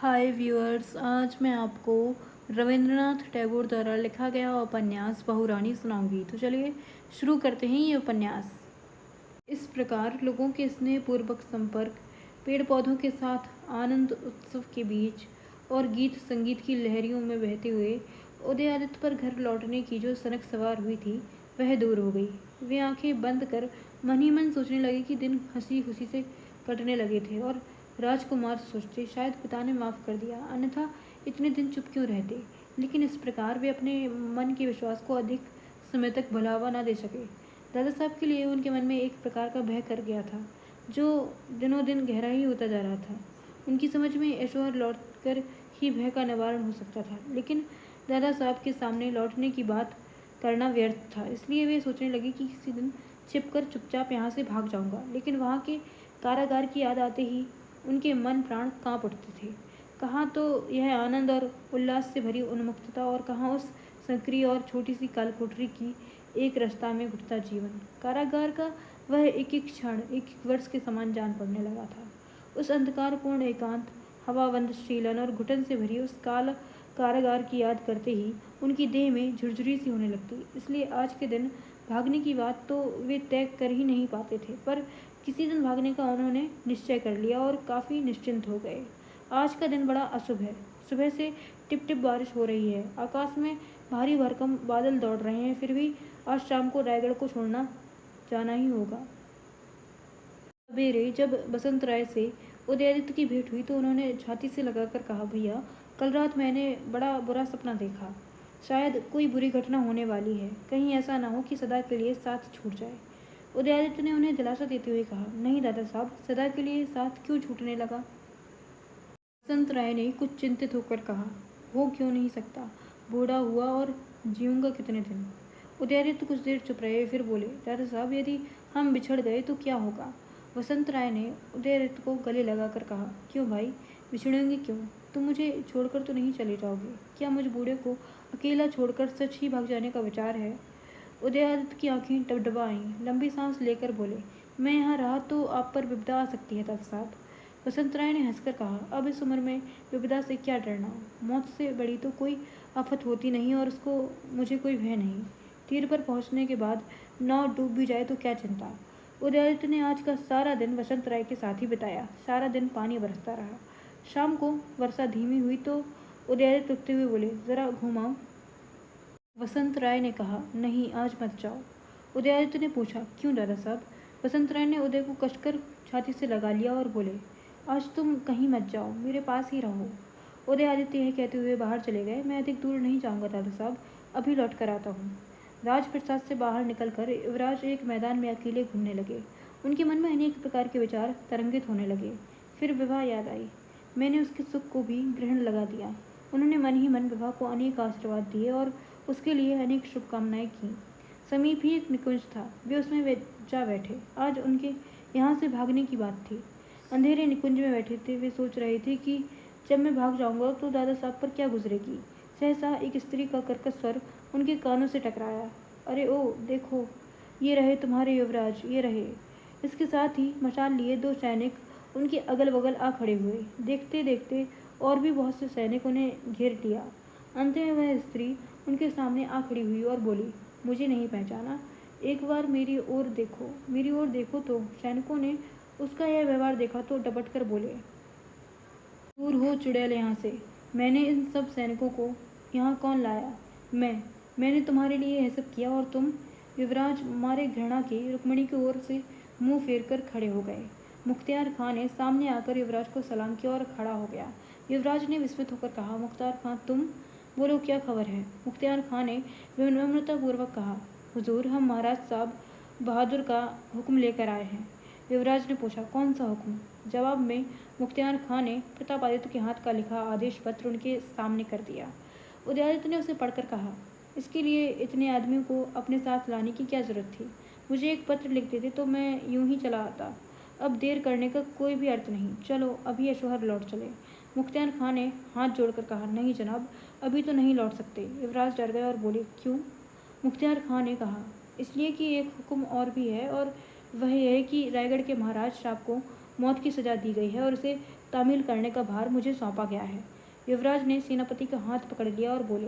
हाय viewers, आज मैं आपको रविंद्रनाथ टैगोर द्वारा लिखा गया उपन्यास बहुरानी सुनाऊंगी। तो चलिए शुरू करते हैं ये उपन्यास। इस प्रकार लोगों के स्नेहपूर्वक संपर्क, पेड़ पौधों के साथ आनंद उत्सव के बीच और गीत संगीत की लहरियों में बहते हुए उदयादित्य पर घर लौटने की जो सनक सवार हुई थी वह दूर हो गई। वे आंखें बंद कर मन ही मन सोचने लगे कि दिन हंसी खुशी से कटने लगे थे और राजकुमार सोचते शायद पिता ने माफ़ कर दिया, अन्यथा इतने दिन चुप क्यों रहते। लेकिन इस प्रकार वे अपने मन के विश्वास को अधिक समय तक भुलावा न दे सके। दादा साहब के लिए उनके मन में एक प्रकार का भय कर गया था जो दिनों दिन गहरा ही होता जा रहा था। उनकी समझ में ऐशोहर लौट कर ही भय का निवारण हो सकता था, लेकिन दादा साहब के सामने लौटने की बात करना व्यर्थ था। इसलिए वे सोचने लगे कि किसी दिन छिपकर चुपचाप यहाँ से भाग जाऊंगा। लेकिन वहाँ के कारागार की याद आते ही उनके मन प्राण कांप उठते थे। कहाँ तो यह आनंद और उल्लास से भरी उन्मुक्तता और कहाँ उस संकरी और छोटी सी कालकोठरी की एक रास्ता में घुटता जीवन। कारागार का वह एक एक क्षण एक एक वर्ष के समान जान पड़ने लगा था। उस अंधकारपूर्ण एकांत, हवाबंद शीलन और घुटन से भरी उस काल कारागार की याद करते ही उनकी देह में झुरझुरी सी होने लगती। इसलिए आज के दिन भागने की बात तो वे तय कर ही नहीं पाते थे, पर किसी दिन भागने का उन्होंने निश्चय कर लिया और काफ़ी निश्चिंत हो गए। आज का दिन बड़ा अशुभ है। सुबह से टिप टिप बारिश हो रही है, आकाश में भारी भरकम बादल दौड़ रहे हैं, फिर भी आज शाम को रायगढ़ को छोड़ना जाना ही होगा। सवेरे जब बसंत राय से उदयादित्य की भेंट हुई तो उन्होंने छाती से लगाकर कहा, भैया कल रात मैंने बड़ा बुरा सपना देखा। शायद कोई बुरी घटना होने वाली है। कहीं ऐसा ना हो कि सदा के लिए साथ छूट जाए। उदयादित्य ने उन्हें दिलासा देते हुए कहा, नहीं दादा साहब, सदा के लिए साथ क्यों छूटने लगा। बसंत राय ने कुछ चिंतित होकर कहा, हो क्यों नहीं सकता, बूढ़ा हुआ और जीऊँगा कितने दिन। उदयादित्य कुछ देर चुप रहे, फिर बोले, दादा साहब यदि हम बिछड़ गए तो क्या होगा। वसंत राय ने उदयादित्य को गले लगाकर कहा, क्यों भाई, बिछड़ेंगे क्यों। तुम मुझे छोड़कर तो नहीं चले जाओगे। क्या मुझ बूढ़े को अकेला छोड़कर सच ही भाग जाने का विचार है। उदयादित्य की आंखें डबडबा आईं। लंबी सांस लेकर बोले, मैं यहाँ रहा तो आप पर विपदा आ सकती है दादा साहब। वसंत राय ने हंसकर कहा, अब इस उम्र में विपदा से क्या डरना। मौत से बड़ी तो कोई आफत होती नहीं और उसको मुझे कोई भय नहीं। तीर पर पहुंचने के बाद नाव डूब भी जाए तो क्या चिंता। उदयादित्य ने आज का सारा दिन वसंत राय के साथ ही बिताया। सारा दिन पानी बरसता रहा। शाम को वर्षा धीमी हुई तो उदयादित्य उठते हुए बोले, जरा घुमाओ। वसंत राय ने कहा, नहीं आज मत जाओ। उदयादित्य ने पूछा, क्यों दादा साहब। वसंत राय ने उदय को कसकर छाती से लगा लिया और बोले, आज तुम कहीं मत जाओ, मेरे पास ही रहो। उदयादित्य यह कहते हुए बाहर चले गए। मैं अधिक दूर नहीं जाऊंगा दादा साहब, अभी लौट कर आता हूँ। राजप्रसाद से बाहर निकलकर युवराज एक मैदान में अकेले घूमने लगे। उनके मन में अनेक प्रकार के विचार तरंगित होने लगे। फिर विवाह याद आई। मैंने उसके सुख को भी ग्रहण लगा दिया। उन्होंने मन ही मन विवाह को अनेक आशीर्वाद दिए और उसके लिए अनेक शुभकामनाएं की। समीप ही एक निकुंज था, वे उसमें जा बैठे। आज उनके यहाँ से भागने की बात थी। अंधेरे निकुंज में बैठे थे। वे सोच रहे थे कि जब मैं भाग जाऊंगा तो दादा साहब पर क्या गुजरेगी। सहसा एक स्त्री का कर्कश स्वर उनके कानों से टकराया, अरे ओ देखो, ये रहे तुम्हारे युवराज, ये रहे। इसके साथ ही मशाल लिए दो सैनिक उनके अगल बगल आ खड़े हुए। देखते देखते और भी बहुत से सैनिकों ने घेर लिया। अंत में वह स्त्री उनके सामने आ खड़ी हुई और बोली, मुझे नहीं पहचाना, एक बार मेरी ओर देखो। तो सैनिकों ने उसका यह व्यवहार देखा तो डपट कर बोले, दूर हो चुड़ैल यहाँ से। मैंने इन सब सैनिकों को यहाँ कौन लाया। मैंने तुम्हारे लिए यह सब किया और तुम। युवराज मारे घृणा के रुक्मणी की ओर से मुंह फेर कर खड़े हो गए। मुख्तियार खां ने सामने आकर युवराज को सलाम किया और खड़ा हो गया। युवराज ने विस्मित होकर कहा, मुख्तार खां तुम, बोलो क्या खबर है। मुख्तियार खां ने विनम्रतापूर्वक कहा, हुजूर हम महाराज साहब बहादुर का हुक्म लेकर आए हैं। युवराज ने पूछा, कौन सा हुक्म। जवाब में मुख्तियार खां ने प्रतापादित्य के हाथ का लिखा आदेश पत्र उनके सामने कर दिया। उदयादित्य ने उसे पढ़कर कहा, इसके लिए इतने आदमियों को अपने साथ लाने की क्या जरूरत थी। मुझे एक पत्र लिख देते तो मैं यूं ही चला आता। अब देर करने का कोई भी अर्थ नहीं। चलो अभी ऐशोहर लौट चले। मुख्तियार खां ने हाथ जोड़कर कहा, नहीं जनाब, अभी तो नहीं लौट सकते। युवराज डर गए और बोले, क्यों। मुख्तियार खां ने कहा, इसलिए कि एक हुक्म और भी है, और वह यह है कि रायगढ़ के महाराज साहब को मौत की सज़ा दी गई है और उसे तामील करने का भार मुझे सौंपा गया है। युवराज ने सेनापति का हाथ पकड़ लिया और बोले,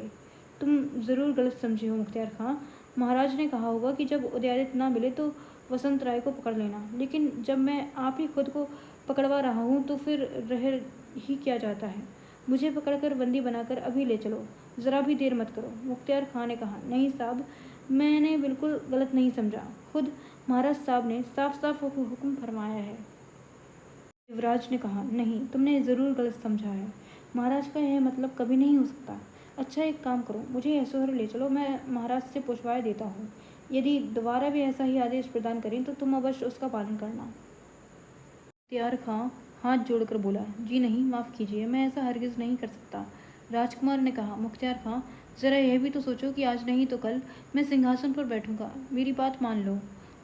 तुम ज़रूर गलत समझे हो मुख्तियार खां। महाराज ने कहा होगा कि जब उदयादित्य ना मिले तो वसंत राय को पकड़ लेना, लेकिन जब मैं आप ही खुद को पकड़वा रहा हूँ तो फिर रह ही क्या जाता है। मुझे पकड़कर बंदी बनाकर अभी ले चलो, ज़रा भी देर मत करो। मुख्तियार खां ने कहा, नहीं साहब, मैंने बिल्कुल गलत नहीं समझा। खुद महाराज साहब ने साफ साफ हुक्म फरमाया है। युवराज ने कहा, नहीं, तुमने ज़रूर गलत समझा है। महाराज का यह मतलब कभी नहीं हो सकता। अच्छा, एक काम करो, मुझे ऐश्वर्य ले चलो, मैं महाराज से पूछवाए देता हूँ। यदि दोबारा भी ऐसा ही आदेश प्रदान करें तो तुम अवश्य उसका पालन करना। मुख्तियार खां हाथ जोड़कर बोला, जी नहीं, माफ़ कीजिए, मैं ऐसा हरगिज़ नहीं कर सकता। राजकुमार ने कहा, मुख्तियार खां, ज़रा यह भी तो सोचो कि आज नहीं तो कल मैं सिंहासन पर बैठूंगा। मेरी बात मान लो।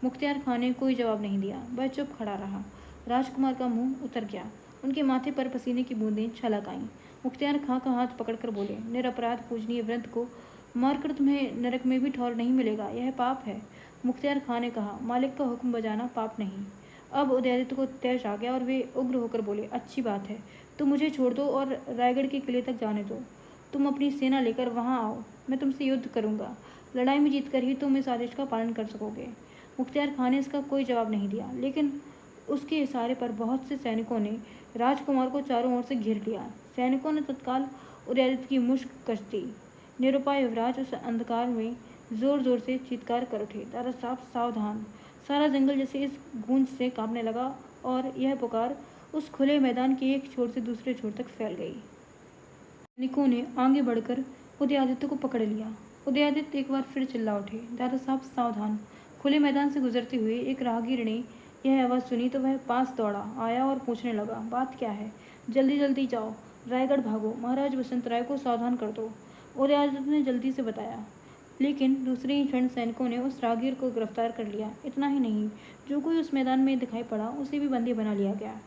मुख्तियार खां ने कोई जवाब नहीं दिया, वह चुप खड़ा रहा। राजकुमार का मुंह उतर गया, उनके माथे पर पसीने की बूंदें छलक आईं। मुख्तियार खां का हाथ पकड़कर बोले, निरपराध पूजनीय वृद्ध को मारकर तुम्हें नरक में भी ठौर नहीं मिलेगा, यह पाप है। मुख्तियार खां ने कहा, मालिक का हुक्म बजाना पाप नहीं। अब उदयादित्य को तेज आ गया और वे उग्र होकर बोले, अच्छी बात है, तुम मुझे छोड़ दो और रायगढ़ के किले तक जाने दो। तुम अपनी सेना लेकर वहां आओ, मैं तुमसे युद्ध करूंगा। लड़ाई में जीतकर ही तुम इस आदेश का पालन कर सकोगे। मुख्तियार खां ने इसका कोई जवाब नहीं दिया, लेकिन उसके इशारे पर बहुत से सैनिकों ने राजकुमार को चारों ओर से घेर लिया। सैनिकों ने तत्काल उदयादित्य की मुश्क कस दी। निरुपाय युवराज उस अंधकार में जोर जोर से चीत्कार कर उठे, दादा साहब सावधान। सारा जंगल जैसे इस गूंज से कांपने लगा और यह पुकार उस खुले मैदान के एक छोर से दूसरे छोर तक फैल गई। सैनिकों ने आगे बढ़कर उदयादित्य को पकड़ लिया। उदयादित्य एक बार फिर चिल्ला उठे, दादा साहब सावधान। खुले मैदान से गुजरते हुए एक राहगीर ने यह आवाज़ सुनी तो वह पास दौड़ा आया और पूछने लगा, बात क्या है? जल्दी जल्दी जाओ, रायगढ़ भागो, महाराज वसंत राय को सावधान कर दो। उदयादित्य ने जल्दी से बताया, लेकिन दूसरे ही क्षण सैनिकों ने उस राहगीर को गिरफ्तार कर लिया। इतना ही नहीं, जो कोई उस मैदान में दिखाई पड़ा उसे भी बंदी बना लिया गया।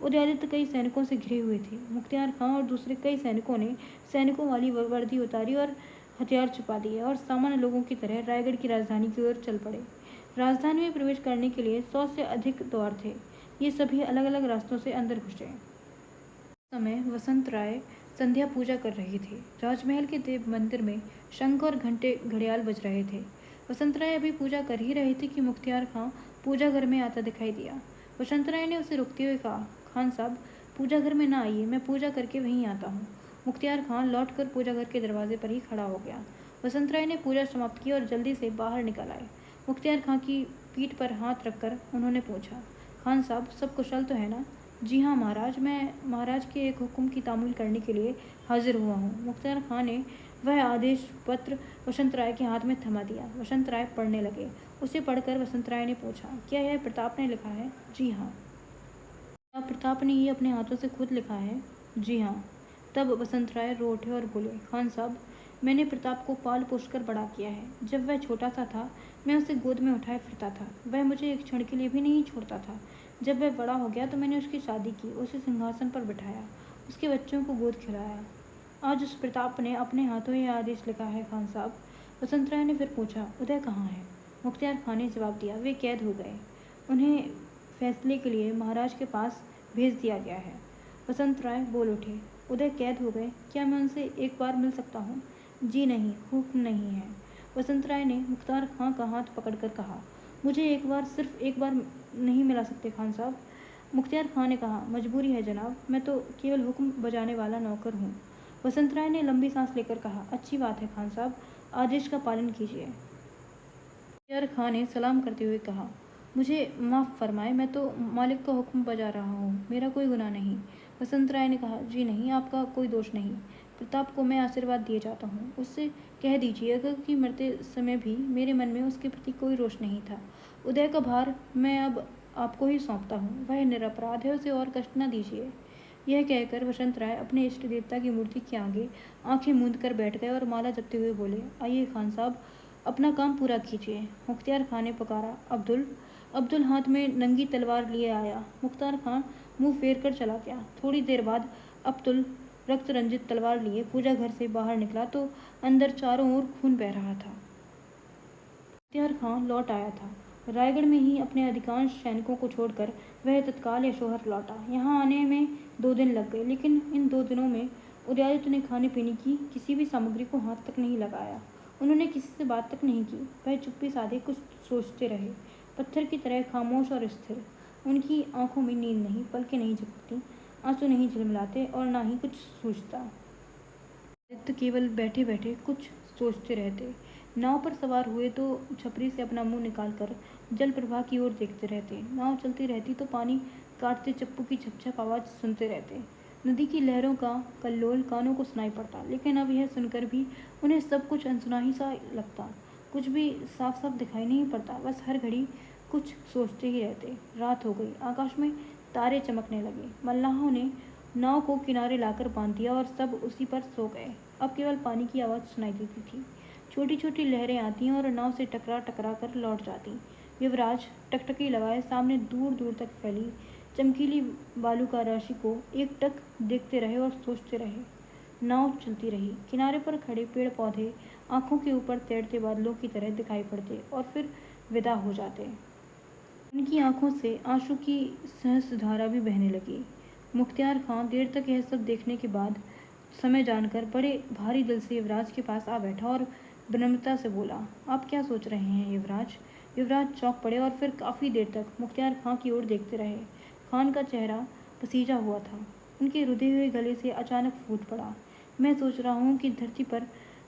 उदयादित्य कई सैनिकों से घिरे हुए थे। मुख्तियार खां और दूसरे कई सैनिकों ने सैनिकों वाली वर्दी उतारी और हथियार छुपा दिए और सामान्य लोगों की तरह रायगढ़ की राजधानी की ओर चल पड़े। राजधानी में प्रवेश करने के लिए 100 से अधिक द्वार थे। ये सभी अलग अलग रास्तों से अंदर घुसे। समय वसंत राय संध्या पूजा कर रहे थे। राजमहल के देव मंदिर में शंख और घंटे घड़ियाल बज रहे थे। वसंत राय अभी पूजा कर ही रहे थे कि मुख्तियार खां पूजा घर में आता दिखाई दिया। वसंत राय ने उसे रुकते हुए कहा, खान साहब, पूजा घर में ना आइए, मैं पूजा करके वहीं आता हूँ। मुख्तियार खां लौटकर पूजा घर के दरवाजे पर ही खड़ा हो गया। वसंत राय ने पूजा समाप्त की और जल्दी से बाहर निकल आए। मुख्तियार खां की पीठ पर हाथ रखकर उन्होंने पूछा, खान साहब, सब कुशल तो है ना? जी हाँ महाराज, मैं महाराज के एक हुक्म की तामील करने के लिए हाजिर हुआ हूँ। मुख्तियार खां ने वह आदेश पत्र वसंत राय के हाथ में थमा दिया। वसंत राय पढ़ने लगे। उसे पढ़कर वसंत राय ने पूछा, क्या यह प्रताप ने लिखा है? जी हाँ। क्या प्रताप ने ये अपने हाथों से खुद लिखा है? जी हाँ। तब वसंत राय रो उठे और बोले, खान साहब, मैंने प्रताप को पाल पोस कर बड़ा किया है। जब वह छोटा सा था मैं उसे गोद में उठाए फिरता था। वह मुझे एक क्षण के लिए भी नहीं छोड़ता था। जब वह बड़ा हो गया तो मैंने उसकी शादी की, उसे सिंहासन पर बिठाया, उसके बच्चों को गोद खिलाया। आज उस प्रताप ने अपने हाथों यह आदेश लिखा है खान साहब। वसंत राय ने फिर पूछा, उदय कहाँ है? मुख्तियार खां ने जवाब दिया, वे कैद हो गए। उन्हें फैसले के लिए महाराज के पास भेज दिया गया है। वसंत राय बोल उठे, उदय कैद हो गए? क्या मैं उनसे एक बार मिल सकता हूँ? जी नहीं, हुक्म नहीं है। वसंत राय ने मुख्तार खां का हाथ पकड़कर कहा, मुझे एक बार, सिर्फ एक बार नहीं मिला सकते खान साहब? मुख्तियार खां ने कहा, मजबूरी है जनाब, मैं तो केवल हुक्म बजाने वाला नौकर हूँ। वसंत राय ने लंबी सांस लेकर कहा, अच्छी बात है खान साहब, आदेश का पालन कीजिए। मुख्तियार खां ने सलाम करते हुए कहा, मुझे माफ़ फरमाए, मैं तो मालिक का हुक्म बजा रहा हूँ, मेरा कोई गुनाह नहीं। वसंत राय ने कहा, जी नहीं, आपका कोई दोष नहीं। प्रताप को मैं आशीर्वाद दिए जाता हूँ। उससे कह दीजिएगा कि मरते समय भी मेरे मन में उसके प्रति कोई रोष नहीं था। उदय का भार मैं अब आपको ही सौंपता हूँ। वह निरपराध है, उसे और कष्ट न दीजिए। यह कहकर वसंत राय अपने इष्ट देवता की मूर्ति के आगे आंखें मूंद कर बैठ गए और माला जपते हुए बोले, आइए खान साहब, अपना काम पूरा कीजिए। मुख्तियार खां ने पुकारा, अब्दुल। अब्दुल हाथ में नंगी तलवार लिए आया। मुख्तार खां मुंह फेर कर चला गया। थोड़ी देर बाद अब्दुल रक्त रंजित तलवार लिए पूजा घर से बाहर निकला तो अंदर चारों ओर खून बह रहा था। मुख्तियार खां लौट आया था। रायगढ़ में ही अपने अधिकांश सैनिकों को छोड़कर वह तत्काल यशोहर लौटा। यहाँ आने में 2 दिन लग गए, लेकिन इन 2 दिनों में उदयादित्य ने खाने पीने की किसी भी सामग्री को हाथ तक नहीं लगाया। उन्होंने किसी से बात तक नहीं की। वह चुप्पी साधे कुछ सोचते रहे, पत्थर की तरह खामोश और स्थिर। उनकी आंखों में नींद नहीं, पलकें नहीं झपकती, आंसू नहीं झिलमिलाते और ना ही कुछ सूझता। आदित्य केवल बैठे बैठे कुछ सोचते रहते। नाव पर सवार हुए तो छपरी से अपना मुंह निकालकर जल प्रवाह की ओर देखते रहते। नाव चलती रहती तो पानी काटते चप्पू की झपझप आवाज़ सुनते रहते। नदी की लहरों का कल्लोल कानों को सुनाई पड़ता, लेकिन अब यह सुनकर भी उन्हें सब कुछ अनसुना ही सा लगता। कुछ भी साफ साफ दिखाई नहीं पड़ता, बस हर घड़ी कुछ सोचते ही रहते। रात हो गई, आकाश में तारे चमकने लगे। मल्लाहों ने नाव को किनारे लाकर बांध दिया और सब उसी पर सो गए। अब केवल पानी की आवाज़ सुनाई देती थी। छोटी छोटी लहरें आती और नाव से टकरा टकरा कर लौट जाती। युवराज टकटकी लगाए सामने दूर दूर तक फैली चमकीली बालू का राशि को एकटक देखते रहे और सोचते रहे। नाव चलती रही। किनारे पर खड़े पेड़ पौधे आंखों के ऊपर तैरते बादलों की तरह दिखाई पड़ते और फिर विदा हो जाते। उनकी आंखों से आंसू की सहस्रधारा भी बहने लगी। मुख्तियार खां देर तक यह सब देखने के बाद समय जानकर बड़े भारी दिल से युवराज के पास आ बैठा और विनम्रता से बोला, आप क्या सोच रहे हैं युवराज? युवराज चौंक पड़े और फिर काफ़ी देर तक मुख्तियार खां की ओर देखते रहे। खान का चेहरा पसीजा हुआ था। उनके रुधे हुए गले से अचानक फूट पड़ा, मैं सोच रहा हूँ कि धरती पर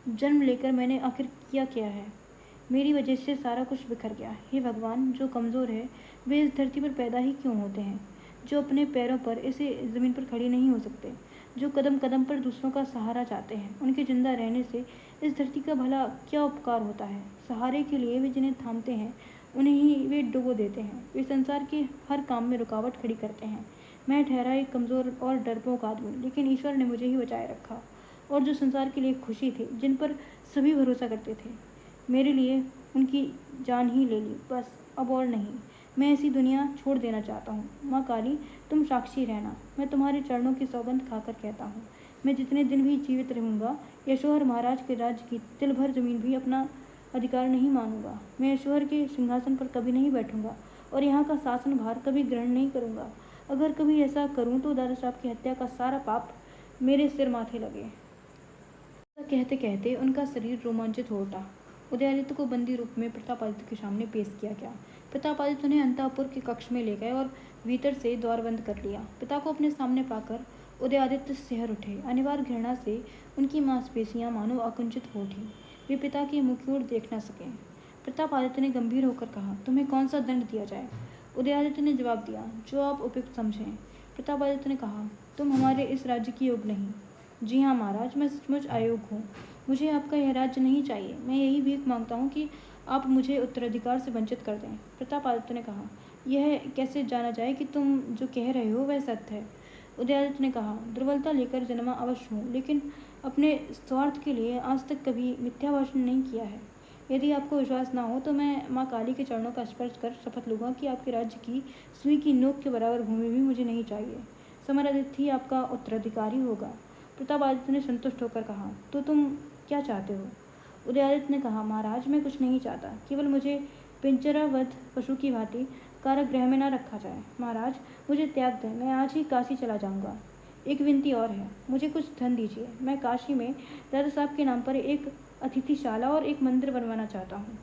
जन्म लेकर मैंने आखिर किया क्या है? मेरी वजह से सारा कुछ बिखर गया। हे भगवान, जो कमज़ोर है वे इस धरती पर पैदा ही क्यों होते हैं? जो अपने पैरों पर इसे ज़मीन पर खड़ी नहीं हो सकते, जो कदम कदम पर दूसरों का सहारा चाहते हैं, उनके जिंदा रहने से इस धरती का भला क्या उपकार होता है? सहारे के लिए वे जिन्हें थामते हैं उन्हें ही वे डुबो देते हैं। वे संसार के हर काम में रुकावट खड़ी करते हैं। मैं ठहरा एक कमज़ोर और डरपोक आदमी, लेकिन ईश्वर ने मुझे ही बचाए रखा। और जो संसार के लिए खुशी थी, जिन पर सभी भरोसा करते थे, मेरे लिए उनकी जान ही ले ली, बस अब और नहीं। मैं ऐसी दुनिया छोड़ देना चाहता हूँ। माँ काली, तुम साक्षी रहना। मैं तुम्हारे चरणों की सौगंध खाकर कहता हूँ, मैं जितने दिन भी जीवित रहूँगा यशोहर महाराज के राज्य की तिल भर जमीन भी अपना अधिकार नहीं मानूंगा। मैं यशोहर के सिंहासन पर कभी नहीं बैठूंगा और यहाँ का शासन भार कभी ग्रहण नहीं करूँगा। अगर कभी ऐसा करूँ तो दादा साहब की हत्या का सारा पाप मेरे सिर माथे लगे। कहते कहते उनका शरीर रोमांचित हो उठा। उदयादित्य को बंदी रूप में प्रतापादित्य के सामने पेश किया गया। प्रतापादित्य उन्हें अंतःपुर के कक्ष में ले गए और भीतर से द्वार बंद कर लिया। पिता को अपने सामने पाकर उदयादित्य सिहर उठे। अनिवार्य घृणा से उनकी मांसपेशियां मानो आकुंचित हो उठी। वे पिता के मुख की ओर देख न सके। प्रतापादित्य ने गंभीर होकर कहा, तुम्हें कौन सा दंड दिया जाए? उदयादित्य ने जवाब दिया, जो आप उपयुक्त समझें। प्रतापादित्य ने कहा, तुम हमारे इस राज्य की योग्य नहीं। जी हाँ महाराज, मैं सचमुच अयोग्य हूँ। मुझे आपका यह राज्य नहीं चाहिए। मैं यही भीख मांगता हूँ कि आप मुझे उत्तराधिकार से वंचित कर दें। प्रतापादित्य ने कहा, यह कैसे जाना जाए कि तुम जो कह रहे हो वह सत्य है? उदयादित्य ने कहा, दुर्बलता लेकर जन्मा अवश्य हूँ, लेकिन अपने स्वार्थ के लिए आज तक कभी मिथ्या भाषण नहीं किया है। यदि आपको विश्वास ना हो तो मैं माँ काली के चरणों का स्पर्श कर शपथ लूँगा कि आपके राज्य की सुई की नोक के बराबर भूमि भी मुझे नहीं चाहिए। समरादित्य ही आपका उत्तराधिकारी होगा। प्रतापादित्य ने संतुष्ट होकर कहा, तो तुम क्या चाहते हो? उदयादित्य ने कहा, महाराज मैं कुछ नहीं चाहता, केवल मुझे पिंजराबद्ध पशु की भांति कारागृह में न रखा जाए। महाराज मुझे त्याग दें, मैं आज ही काशी चला जाऊंगा। एक विनती और है, मुझे कुछ धन दीजिए। मैं काशी में दादा साहब के नाम पर एक अतिथिशाला और एक मंदिर बनवाना चाहता हूँ।